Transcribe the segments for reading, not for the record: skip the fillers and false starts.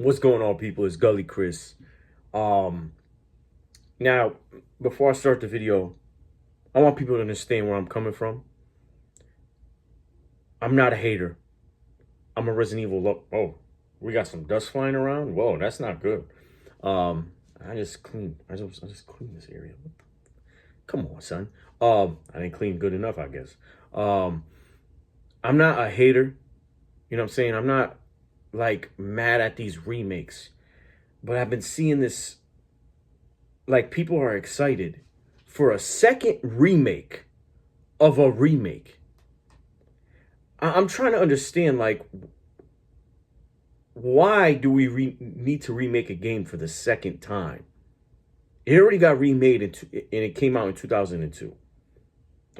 What's going on, people? It's Gully Chris. Um, Now, before I start the video, I want people to understand where I'm coming from. I'm not a hater. I'm a Resident Evil. Oh, we got some dust flying around. Whoa, that's not good. I just cleaned. I just cleaned this area. Come on, son. I didn't clean good enough, I guess. Um, I'm not a hater. You know what I'm saying? I'm not like mad at these remakes, but I've been seeing this. Like, people are excited for a second remake of a remake. I'm trying to understand, like, why do we need to remake a game for the second time? It already got remade and it came out in 2002.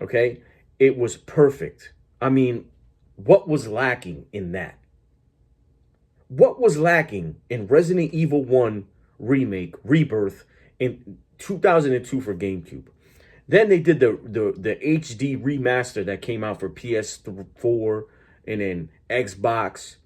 Okay? It was perfect. I mean, what was lacking in that? What was lacking in Resident Evil 1 remake, Rebirth, in 2002 for GameCube? Then they did the HD remaster that came out for PS4 and then Xbox,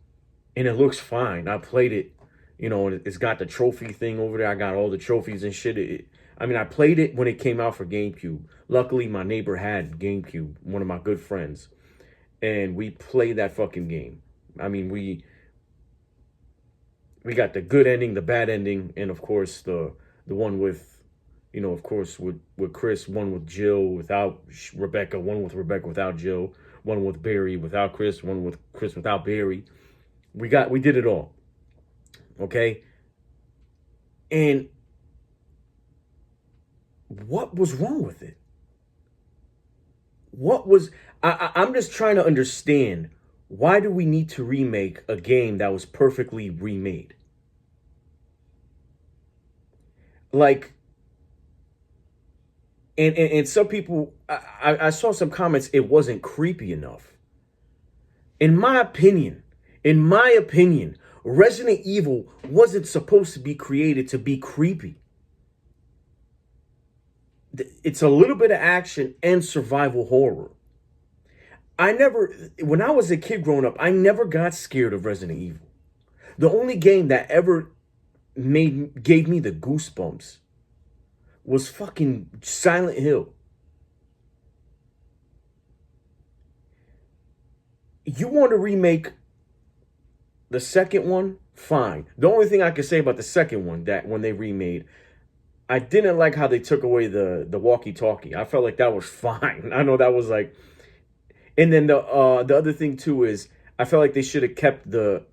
and it looks fine. I played it, you know, and it's got the trophy thing over there. I got all the trophies and shit. I mean, I played it when it came out for GameCube. Luckily, my neighbor had GameCube, one of my good friends, and we played that fucking game. I mean, we got the good ending, the bad ending, and of course the one with, you know, of course with Chris, one with Jill without Rebecca, one with Rebecca without Jill, one with Barry without Chris, one with Chris without Barry. We did it all. Okay? And what was wrong with it? What was I'm just trying to understand, why do we need to remake a game that was perfectly remade? Like, and some people, I saw some comments, it wasn't creepy enough. In my opinion, Resident Evil wasn't supposed to be created to be creepy. It's a little bit of action and survival horror. When I was a kid growing up, I never got scared of Resident Evil. The only game that ever gave me the goosebumps was fucking Silent Hill. You want to remake the second one? Fine. The only thing I can say about the second one, that when they remade, I didn't like how they took away the walkie-talkie. I felt like that was fine. I know that was like, and then the other thing too is, I felt like they should have kept the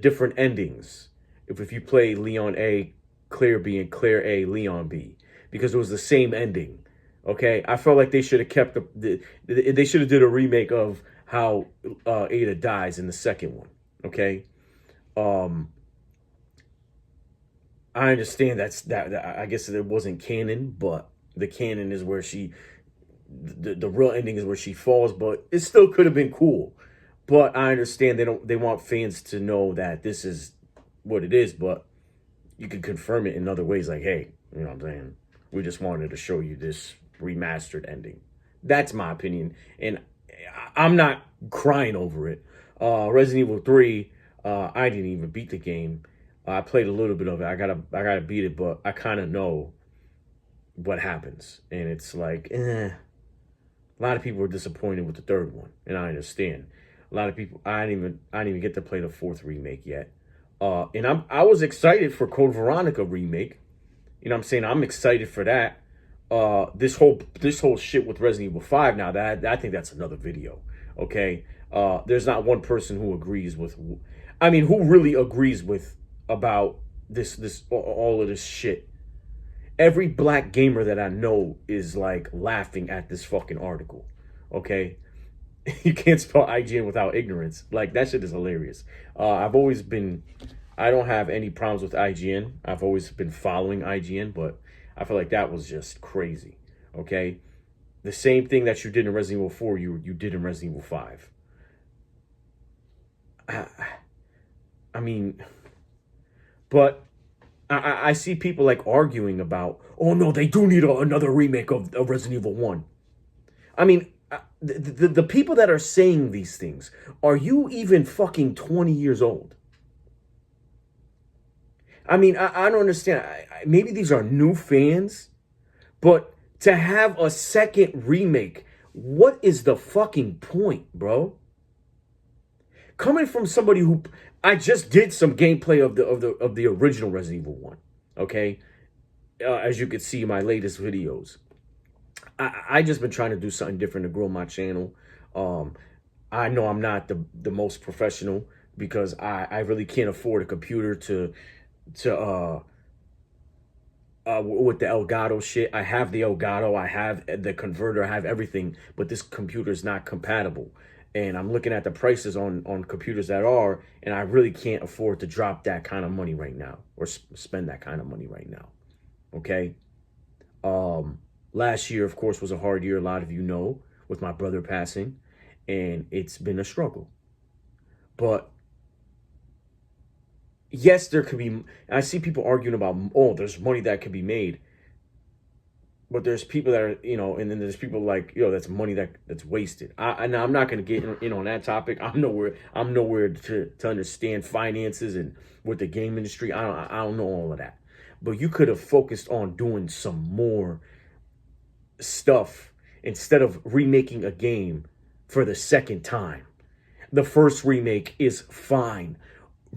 different endings. If you play Leon A, Claire B, and Claire A, Leon B, because it was the same ending. Okay, I felt like they should have kept they should have did a remake of how Ada dies in the second one. Okay, um, I understand that I guess it wasn't canon, but the canon is where the real ending is where she falls, but it still could have been cool. But I understand they want fans to know that this is what it is, but you can confirm it in other ways, like, hey, you know what I'm saying? We just wanted to show you this remastered ending. That's my opinion, and I'm not crying over it. Resident Evil 3, I didn't even beat the game. I played a little bit of it. I gotta beat it, but I kind of know what happens, and it's like, a lot of people were disappointed with the third one, and I understand. A lot of people, I didn't even get to play the fourth remake yet. And I was excited for Code Veronica remake. You know what I'm saying? I'm excited for that. This whole shit with Resident Evil 5 now, that I think that's another video. Okay? There's not one person who agrees with, I mean, who really agrees with about this all of this shit. Every black gamer that I know is like laughing at this fucking article. Okay? You can't spell IGN without ignorance. Like, that shit is hilarious. I don't have any problems with IGN. I've always been following IGN, but I feel like that was just crazy. Okay? The same thing that you did in Resident Evil 4, you did in Resident Evil 5. I mean, but I see people like arguing about, oh no, they do need another remake of Resident Evil 1. I mean, The people that are saying these things, are you even fucking 20 years old? I mean, I don't understand. Maybe these are new fans, but to have a second remake, what is the fucking point, bro? Coming from somebody who I just did some gameplay of the original Resident Evil 1, okay? As you can see in my latest videos. I just been trying to do something different to grow my channel. I know I'm not the most professional because I really can't afford a computer to with the Elgato shit. I have the Elgato, I have the converter, I have everything, but this computer is not compatible. And I'm looking at the prices on computers that are, and I really can't afford to drop that kind of money right now or spend that kind of money right now. Okay. Last year, of course, was a hard year. A lot of you know, with my brother passing, and it's been a struggle. But yes, there could be. I see people arguing about, oh, there's money that could be made. But there's people that are, and then there's people like, that's money that's wasted. Now I'm not going to get in on that topic. I'm nowhere to understand finances and with the game industry. I don't know all of that. But you could have focused on doing some more stuff instead of remaking a game for the second time. The first remake is fine.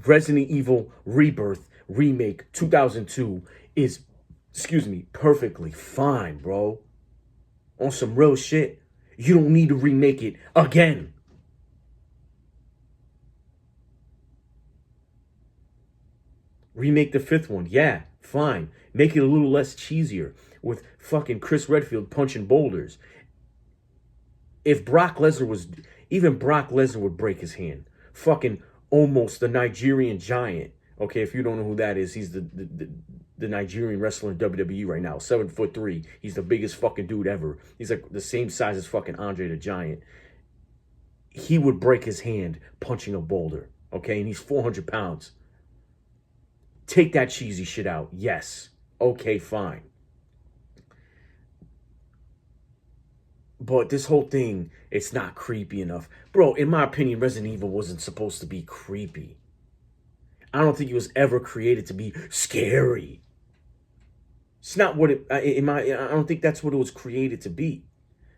Resident Evil Rebirth remake 2002 is, perfectly fine, bro. On some real shit. You don't need to remake it again. Remake the fifth one. Yeah, fine. Make it a little less cheesier with fucking Chris Redfield punching boulders. If Brock Lesnar was, even Brock Lesnar would break his hand. Fucking almost the Nigerian giant. Okay, if you don't know who that is, he's the Nigerian wrestler in WWE right now. 7'3". He's the biggest fucking dude ever. He's like the same size as fucking Andre the Giant. He would break his hand punching a boulder. Okay, and he's 400 pounds. Take that cheesy shit out. Yes. Okay, fine. But this whole thing, it's not creepy enough. Bro, in my opinion, Resident Evil wasn't supposed to be creepy. I don't think it was ever created to be scary. It's not what it, I don't think that's what it was created to be.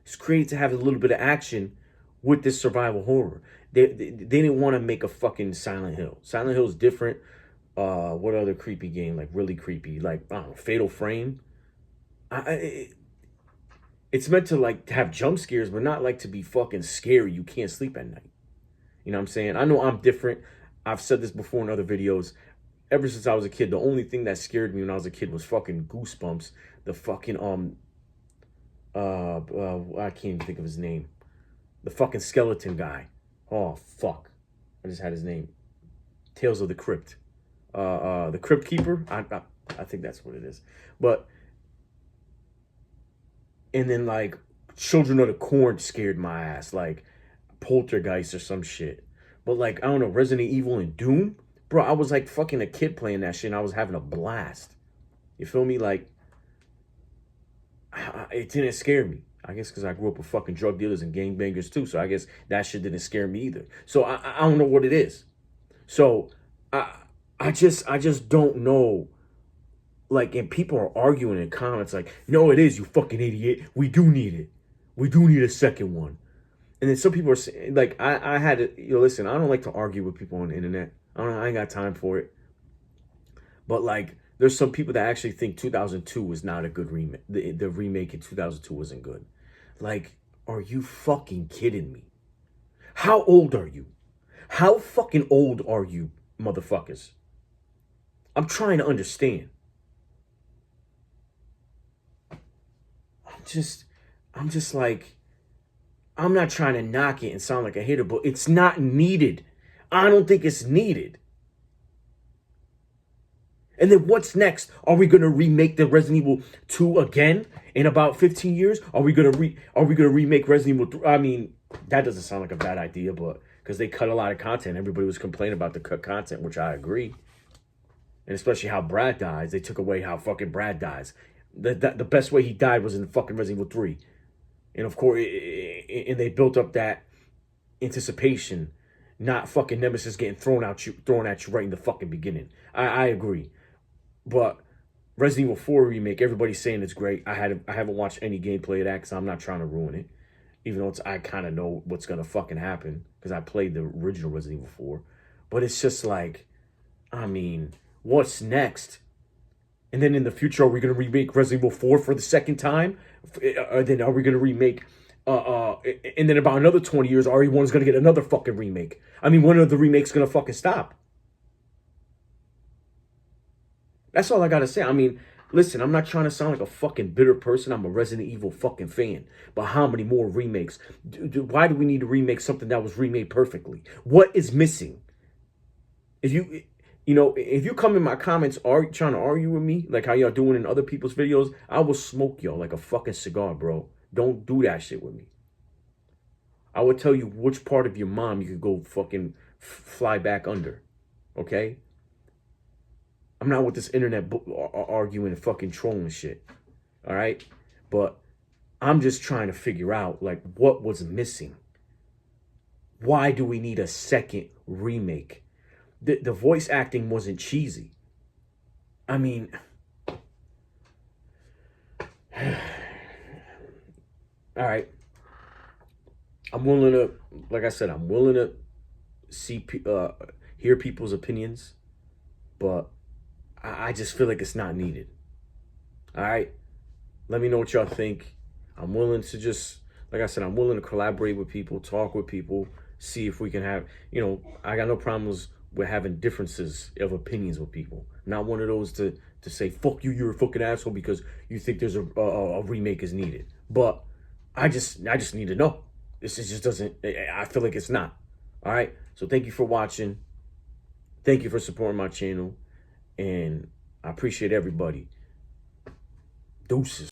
It's created to have a little bit of action with this survival horror. They didn't want to make a fucking Silent Hill. Silent Hill is different. What other creepy game, like really creepy? Like, I don't know, Fatal Frame. It's meant to like have jump scares, but not like to be fucking scary. You can't sleep at night. You know what I'm saying? I know I'm different. I've said this before in other videos. Ever since I was a kid, the only thing that scared me when I was a kid was fucking Goosebumps. The fucking I can't even think of his name. The fucking skeleton guy. Oh fuck, I just had his name. Tales of the Crypt. The Crypt Keeper. I think that's what it is. But and then like Children of the Corn scared my ass, like Poltergeist or some shit. But like, I don't know, Resident Evil and Doom, bro, I was like fucking a kid playing that shit and I was having a blast. You feel me? Like, it didn't scare me. I guess because I grew up with fucking drug dealers and gangbangers too. So I guess that shit didn't scare me either. So I don't know what it is. So I just don't know. Like, and people are arguing in comments like, no, it is, you fucking idiot. We do need it. We do need a second one. And then some people are saying, like, I had to, listen, I don't like to argue with people on the internet. I ain't got time for it. But, like, there's some people that actually think 2002 was not a good remake. The remake in 2002 wasn't good. Like, are you fucking kidding me? How old are you? How fucking old are you, motherfuckers? I'm trying to understand. I'm just like, I'm not trying to knock it and sound like a hater, but it's not needed. I don't think it's needed. And then what's next? Are we gonna remake the Resident Evil 2 again in about 15 years? Are we gonna remake Resident Evil 3? I mean, that doesn't sound like a bad idea, but because they cut a lot of content, everybody was complaining about the cut content, which I agree. And especially how Brad dies, they took away how fucking Brad dies. The best way he died was in fucking Resident Evil 3. And of course, and they built up that anticipation, not fucking Nemesis getting thrown at you right in the fucking beginning. I agree, but Resident Evil 4 remake, everybody's saying it's great. I haven't watched any gameplay of that because I'm not trying to ruin it, even though I kind of know what's gonna fucking happen because I played the original Resident Evil 4. But it's just like, I mean, what's next? And then in the future, are we gonna remake Resident Evil 4 for the second time? Or then are we gonna remake? And then about another 20 years, RE1 is gonna get another fucking remake. I mean, when are the remakes gonna fucking stop? That's all I gotta say. I mean, listen, I'm not trying to sound like a fucking bitter person. I'm a Resident Evil fucking fan. But how many more remakes? Why do we need to remake something that was remade perfectly? What is missing? If you come in my comments trying to argue with me, like how y'all doing in other people's videos, I will smoke y'all like a fucking cigar, bro. Don't do that shit with me. I would tell you which part of your mom you could go fucking fly back under. Okay? I'm not with this internet arguing and fucking trolling shit. All right? But I'm just trying to figure out, like, what was missing. Why do we need a second remake? The voice acting wasn't cheesy. I mean, all right. I'm willing to, like I said, I'm willing to hear people's opinions, but I just feel like it's not needed. All right? Let me know what y'all think. I'm willing to just, like I said, I'm willing to collaborate with people, talk with people, see if we can have, I got no problems with having differences of opinions with people. Not one of those to say, fuck you, you're a fucking asshole because you think there's a remake is needed. But I just need to know. This just doesn't, I feel like it's not. All right? So thank you for watching. Thank you for supporting my channel. And I appreciate everybody. Deuces.